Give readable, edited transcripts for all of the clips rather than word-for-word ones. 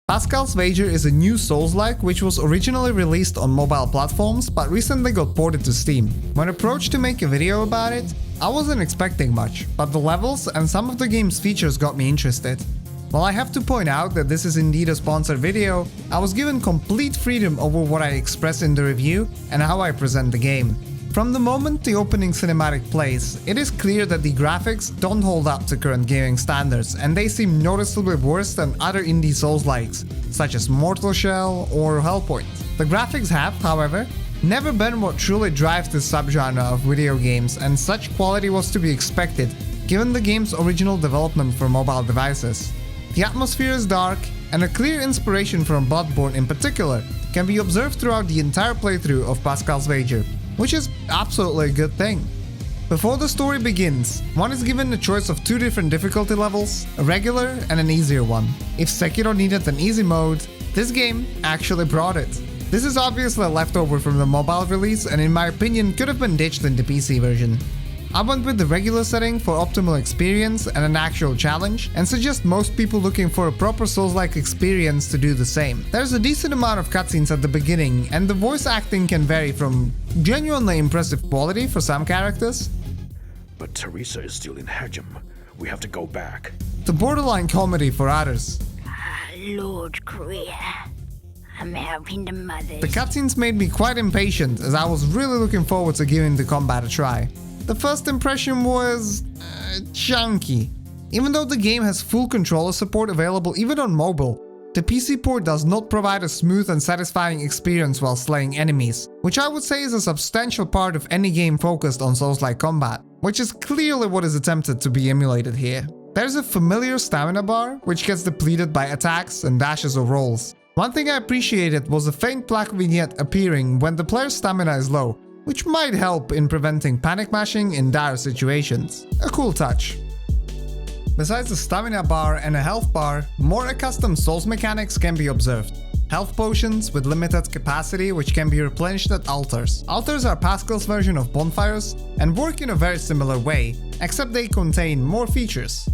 Pascal's Wager is a new Soulslike which was originally released on mobile platforms but recently got ported to Steam. When approached to make a video about it, I wasn't expecting much, but the levels and some of the game's features got me interested. While I have to point out that this is indeed a sponsored video, I was given complete freedom over what I express in the review and how I present the game. From the moment the opening cinematic plays, it is clear that the graphics don't hold up to current gaming standards and they seem noticeably worse than other indie Souls-likes, such as Mortal Shell or Hellpoint. The graphics have, however, never been what truly drives this subgenre of video games, and such quality was to be expected given the game's original development for mobile devices. The atmosphere is dark, and a clear inspiration from Bloodborne in particular can be observed throughout the entire playthrough of Pascal's Wager, which is absolutely a good thing. Before the story begins, one is given a choice of two different difficulty levels, a regular and an easier one. If Sekiro needed an easy mode, this game actually brought it. This is obviously a leftover from the mobile release and in my opinion could have been ditched in the PC version. I went with the regular setting for optimal experience and an actual challenge, and suggest most people looking for a proper Souls-like experience to do the same. There's a decent amount of cutscenes at the beginning, and the voice acting can vary from genuinely impressive quality for some characters, but Teresa is still in Hajim. We have to go back, to borderline comedy for others. Lord Korea, I'm helping the mothers. The cutscenes made me quite impatient as I was really looking forward to giving the combat a try. The first impression was chunky. Even though the game has full controller support available even on mobile, the PC port does not provide a smooth and satisfying experience while slaying enemies, which I would say is a substantial part of any game focused on Souls-like combat, which is clearly what is attempted to be emulated here. There's a familiar stamina bar, which gets depleted by attacks and dashes or rolls. One thing I appreciated was a faint plaque vignette appearing when the player's stamina is low, which might help in preventing panic mashing in dire situations. A cool touch. Besides the stamina bar and a health bar, more accustomed Souls mechanics can be observed. Health potions with limited capacity which can be replenished at altars. Altars are Pascal's version of bonfires and work in a very similar way, except they contain more features.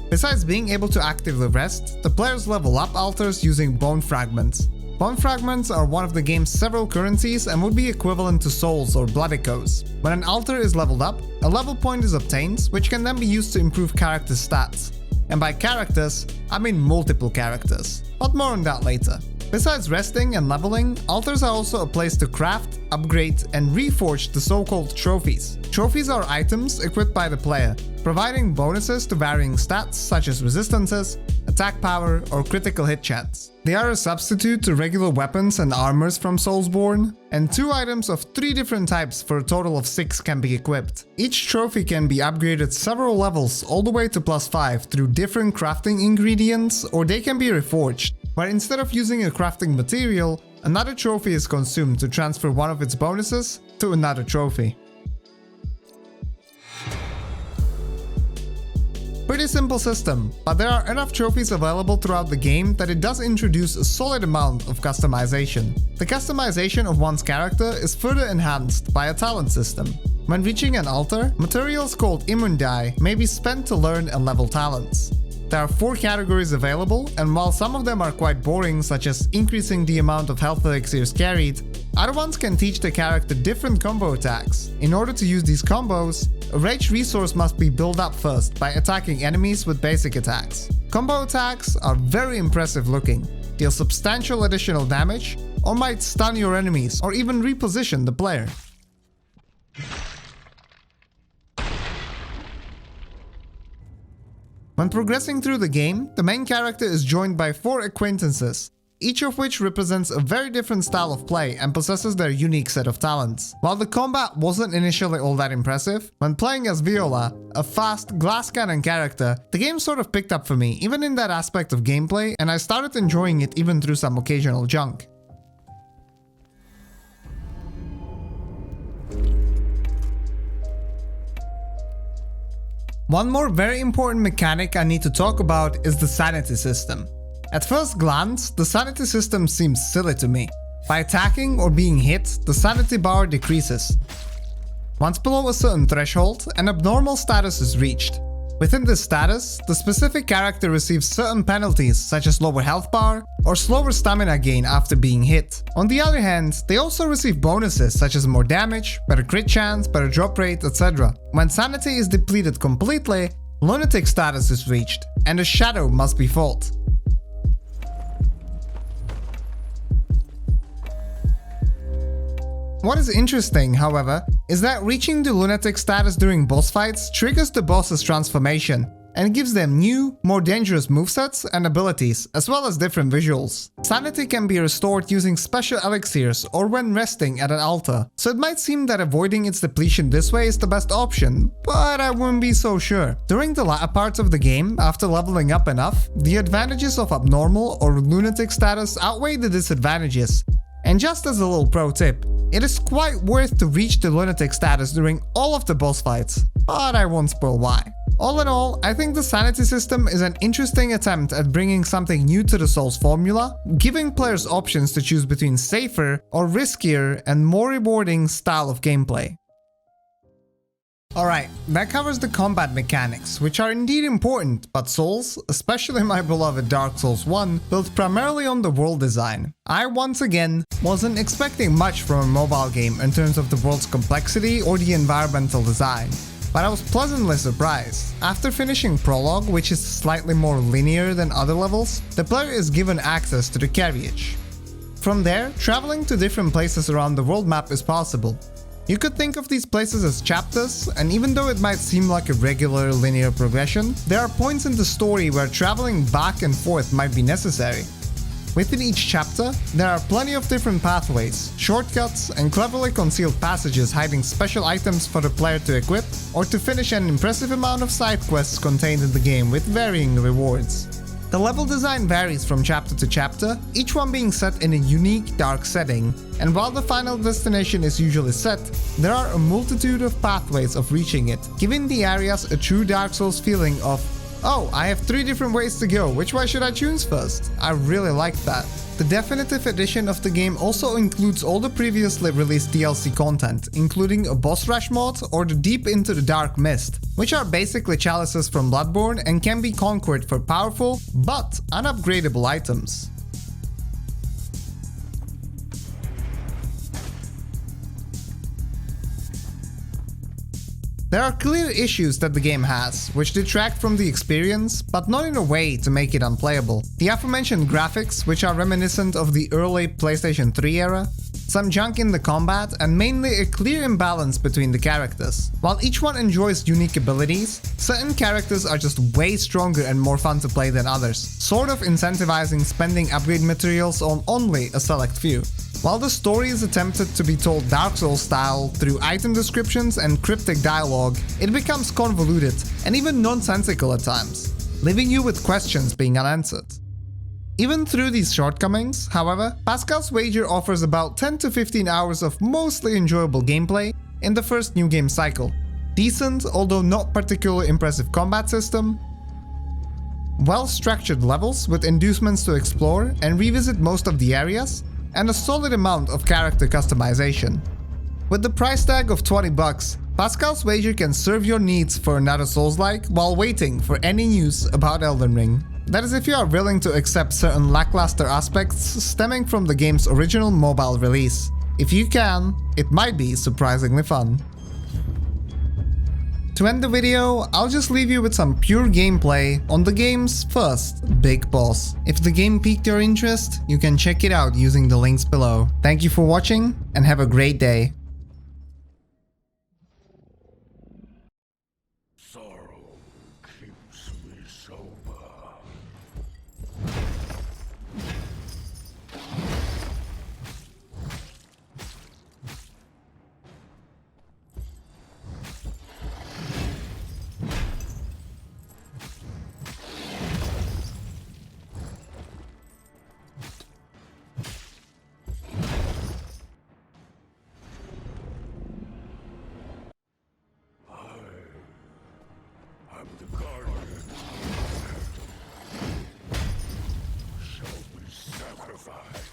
Besides being able to actively rest, the players level up altars using bone fragments. Bone fragments are one of the game's several currencies and would be equivalent to souls or blood echoes. When an altar is leveled up, a level point is obtained, which can then be used to improve character stats. And by characters, I mean multiple characters, but more on that later. Besides resting and leveling, altars are also a place to craft, upgrade, and reforge the so-called trophies. Trophies are items equipped by the player, providing bonuses to varying stats such as resistances, attack power, or critical hit chance. They are a substitute to regular weapons and armors from Soulsborne, and 2 items of 3 different types for a total of 6 can be equipped. Each trophy can be upgraded several levels all the way to +5 through different crafting ingredients, or they can be reforged, where instead of using a crafting material, another trophy is consumed to transfer one of its bonuses to another trophy. Pretty simple system, but there are enough trophies available throughout the game that it does introduce a solid amount of customization. The customization of one's character is further enhanced by a talent system. When reaching an altar, materials called Immundai may be spent to learn and level talents. There are 4 categories available, and while some of them are quite boring, such as increasing the amount of health elixirs carried, other ones can teach the character different combo attacks. In order to use these combos, a rage resource must be built up first by attacking enemies with basic attacks. Combo attacks are very impressive looking, deal substantial additional damage, or might stun your enemies or even reposition the player. When progressing through the game, the main character is joined by 4 acquaintances, each of which represents a very different style of play and possesses their unique set of talents. While the combat wasn't initially all that impressive, when playing as Viola, a fast glass cannon character, the game sort of picked up for me even in that aspect of gameplay, and I started enjoying it even through some occasional junk. One more very important mechanic I need to talk about is the Sanity system. At first glance, the Sanity system seems silly to me. By attacking or being hit, the Sanity bar decreases. Once below a certain threshold, an abnormal status is reached. Within this status, the specific character receives certain penalties such as lower health bar or slower stamina gain after being hit. On the other hand, they also receive bonuses such as more damage, better crit chance, better drop rate, etc. When sanity is depleted completely, lunatic status is reached, and a shadow must be fought. What is interesting, however, is that reaching the lunatic status during boss fights triggers the boss's transformation and gives them new, more dangerous movesets and abilities, as well as different visuals. Sanity can be restored using special elixirs or when resting at an altar, so it might seem that avoiding its depletion this way is the best option, but I wouldn't be so sure. During the latter parts of the game, after leveling up enough, the advantages of abnormal or lunatic status outweigh the disadvantages. And just as a little pro tip, it is quite worth to reach the lunatic status during all of the boss fights, but I won't spoil why. All in all, I think the sanity system is an interesting attempt at bringing something new to the Souls formula, giving players options to choose between safer or riskier and more rewarding style of gameplay. Alright, that covers the combat mechanics, which are indeed important, but Souls, especially my beloved Dark Souls 1, built primarily on the world design. I once again wasn't expecting much from a mobile game in terms of the world's complexity or the environmental design, but I was pleasantly surprised. After finishing Prologue, which is slightly more linear than other levels, the player is given access to the carriage. From there, traveling to different places around the world map is possible. You could think of these places as chapters, and even though it might seem like a regular linear progression, there are points in the story where traveling back and forth might be necessary. Within each chapter, there are plenty of different pathways, shortcuts, and cleverly concealed passages hiding special items for the player to equip, or to finish an impressive amount of side quests contained in the game with varying rewards. The level design varies from chapter to chapter, each one being set in a unique dark setting, and while the final destination is usually set, there are a multitude of pathways of reaching it, giving the areas a true Dark Souls feeling of, oh, I have 3 different ways to go, which way should I choose first? I really like that. The definitive edition of the game also includes all the previously released DLC content, including a boss rush mod or the Deep into the Dark Mist, which are basically chalices from Bloodborne and can be conquered for powerful but unupgradable items. There are clear issues that the game has, which detract from the experience, but not in a way to make it unplayable. The aforementioned graphics, which are reminiscent of the early PlayStation 3 era, some junk in the combat, and mainly a clear imbalance between the characters. While each one enjoys unique abilities, certain characters are just way stronger and more fun to play than others, sort of incentivizing spending upgrade materials on only a select few. While the story is attempted to be told Dark Souls style through item descriptions and cryptic dialogue, it becomes convoluted and even nonsensical at times, leaving you with questions being unanswered. Even through these shortcomings, however, Pascal's Wager offers about 10 to 15 hours of mostly enjoyable gameplay in the first new game cycle. Decent, although not particularly impressive combat system, well-structured levels with inducements to explore and revisit most of the areas, and a solid amount of character customization. With the price tag of $20, Pascal's Wager can serve your needs for another Soulslike while waiting for any news about Elden Ring. That is if you are willing to accept certain lackluster aspects stemming from the game's original mobile release. If you can, it might be surprisingly fun. To end the video, I'll just leave you with some pure gameplay on the game's first big boss. If the game piqued your interest, you can check it out using the links below. Thank you for watching and have a great day. Sorrow keeps me sober. I'm the guardian. Shall we sacrifice?